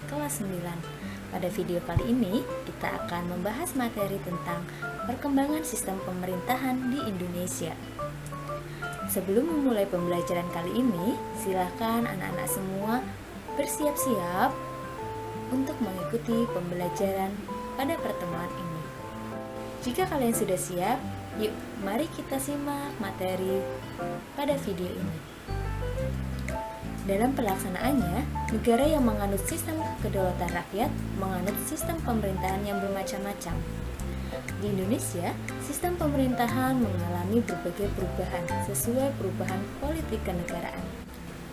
kelas 9. Pada video kali ini, kita akan membahas materi tentang perkembangan sistem pemerintahan di Indonesia. Sebelum memulai pembelajaran kali ini, silakan anak-anak semua bersiap-siap untuk mengikuti pembelajaran pada pertemuan ini. Jika kalian sudah siap, yuk mari kita simak materi pada video ini. Dalam pelaksanaannya, negara yang menganut sistem kedaulatan rakyat menganut sistem pemerintahan yang bermacam-macam. Di Indonesia, sistem pemerintahan mengalami berbagai perubahan sesuai perubahan politik kenegaraan.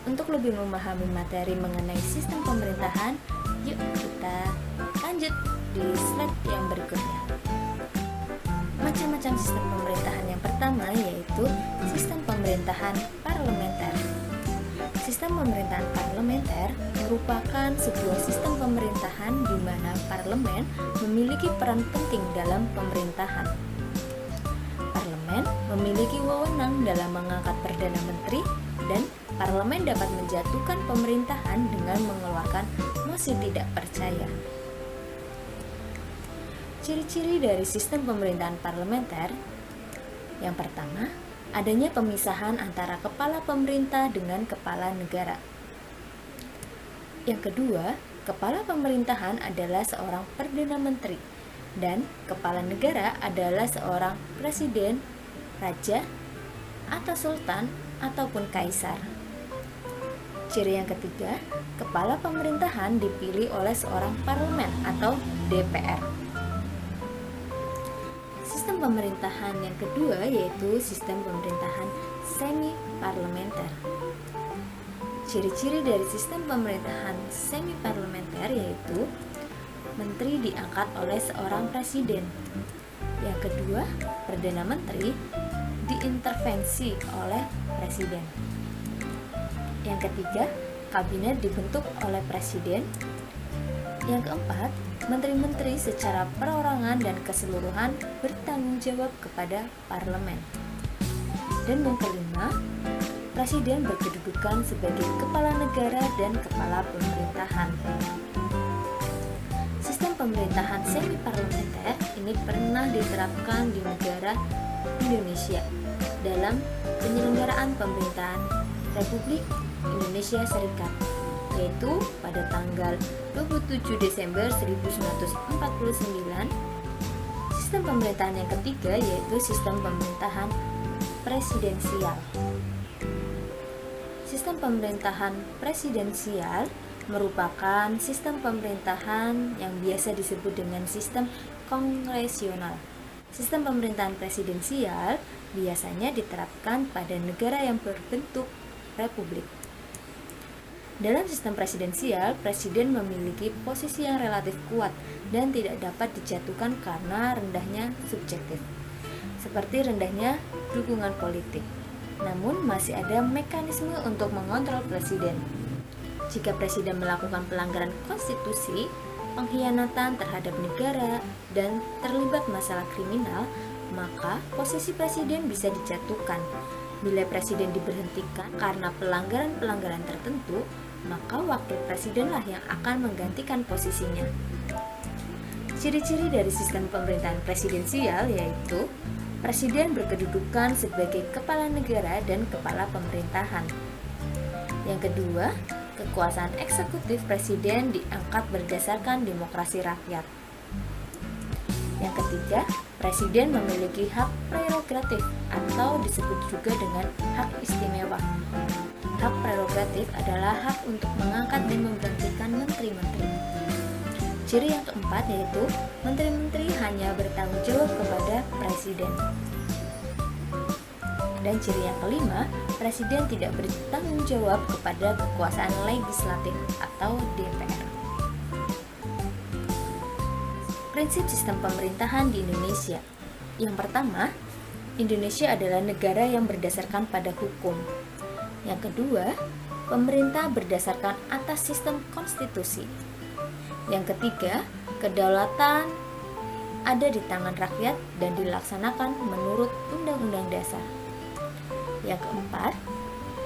Untuk lebih memahami materi mengenai sistem pemerintahan, yuk kita lanjut di slide yang berikutnya. Macam-macam sistem pemerintahan yang pertama yaitu sistem pemerintahan parlementer. Sistem pemerintahan parlementer merupakan sebuah sistem pemerintahan di mana parlemen memiliki peran penting dalam pemerintahan. Parlemen memiliki wewenang dalam mengangkat perdana menteri dan parlemen dapat menjatuhkan pemerintahan dengan mengeluarkan mosi tidak percaya. Ciri-ciri dari sistem pemerintahan parlementer yang pertama, adanya pemisahan antara kepala pemerintah dengan kepala negara. Yang kedua, kepala pemerintahan adalah seorang perdana menteri dan kepala negara adalah seorang presiden, raja, atau sultan ataupun kaisar. Ciri yang ketiga, kepala pemerintahan dipilih oleh seorang parlemen atau DPR. Sistem pemerintahan yang kedua yaitu sistem pemerintahan semi-parlementer. Ciri-ciri dari sistem pemerintahan semi-parlementer yaitu menteri diangkat oleh seorang presiden. Yang kedua, perdana menteri diintervensi oleh presiden. Yang ketiga, kabinet dibentuk oleh presiden. Yang keempat, menteri-menteri secara perorangan dan keseluruhan bertanggung jawab kepada parlemen. Dan yang kelima, presiden berkedudukan sebagai kepala negara dan kepala pemerintahan. Sistem pemerintahan semi-parlementer ini pernah diterapkan di negara Indonesia dalam penyelenggaraan pemerintahan Republik Indonesia Serikat, yaitu pada tanggal 27 Desember 1949. Sistem pemerintahan yang ketiga yaitu sistem pemerintahan presidensial. Sistem pemerintahan presidensial merupakan sistem pemerintahan yang biasa disebut dengan sistem kongresional. Sistem pemerintahan presidensial biasanya diterapkan pada negara yang berbentuk republik. Dalam sistem presidensial, presiden memiliki posisi yang relatif kuat dan tidak dapat dijatuhkan karena rendahnya subjektif, seperti rendahnya dukungan politik. Namun, masih ada mekanisme untuk mengontrol presiden. Jika presiden melakukan pelanggaran konstitusi, pengkhianatan terhadap negara, dan terlibat masalah kriminal, maka posisi presiden bisa dijatuhkan. Bila presiden diberhentikan karena pelanggaran-pelanggaran tertentu, maka wakil presidenlah yang akan menggantikan posisinya. Ciri-ciri dari sistem pemerintahan presidensial yaitu presiden berkedudukan sebagai kepala negara dan kepala pemerintahan. Yang kedua, kekuasaan eksekutif presiden diangkat berdasarkan demokrasi rakyat. Yang ketiga, presiden memiliki hak prerogatif atau disebut juga dengan hak istimewa. Hak prerogatif adalah hak untuk mengangkat dan memberhentikan menteri-menteri. Ciri yang keempat yaitu menteri-menteri hanya bertanggung jawab kepada presiden. Dan ciri yang kelima, presiden tidak bertanggung jawab kepada kekuasaan legislatif atau DPR. Prinsip sistem pemerintahan di Indonesia. Yang pertama, Indonesia adalah negara yang berdasarkan pada hukum. Yang kedua, pemerintah berdasarkan atas sistem konstitusi. Yang ketiga, kedaulatan ada di tangan rakyat dan dilaksanakan menurut Undang-Undang Dasar. Yang keempat,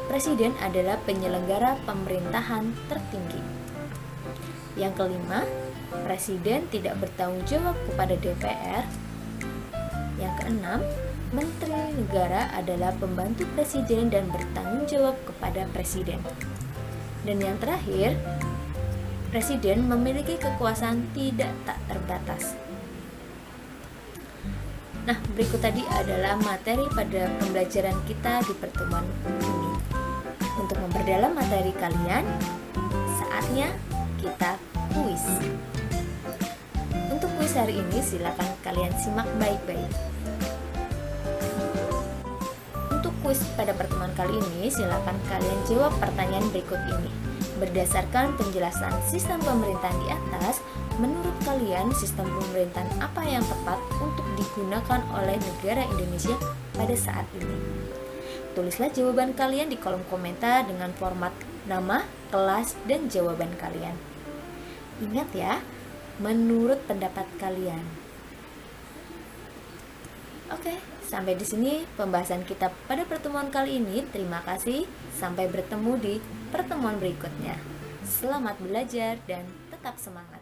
presiden adalah penyelenggara pemerintahan tertinggi. Yang kelima, Presiden tidak bertanggung jawab kepada DPR. Yang keenam, Menteri Negara adalah pembantu Presiden dan bertanggung jawab kepada Presiden. Dan yang terakhir, Presiden memiliki kekuasaan tidak tak terbatas. Nah, berikut tadi adalah materi pada pembelajaran kita di pertemuan ini. Untuk memperdalam materi kalian, saatnya kita kuis. Untuk kuis hari ini, silakan kalian simak baik-baik. Untuk kuis pada pertemuan kali ini, silakan kalian jawab pertanyaan berikut ini. Berdasarkan penjelasan sistem pemerintahan di atas, menurut kalian sistem pemerintahan apa yang tepat untuk digunakan oleh negara Indonesia pada saat ini? Tulislah jawaban kalian di kolom komentar dengan format nama, kelas, dan jawaban kalian. Ingat ya, menurut pendapat kalian. Oke, sampai di sini pembahasan kita pada pertemuan kali ini. Terima kasih, sampai bertemu di pertemuan berikutnya. Selamat belajar dan tetap semangat.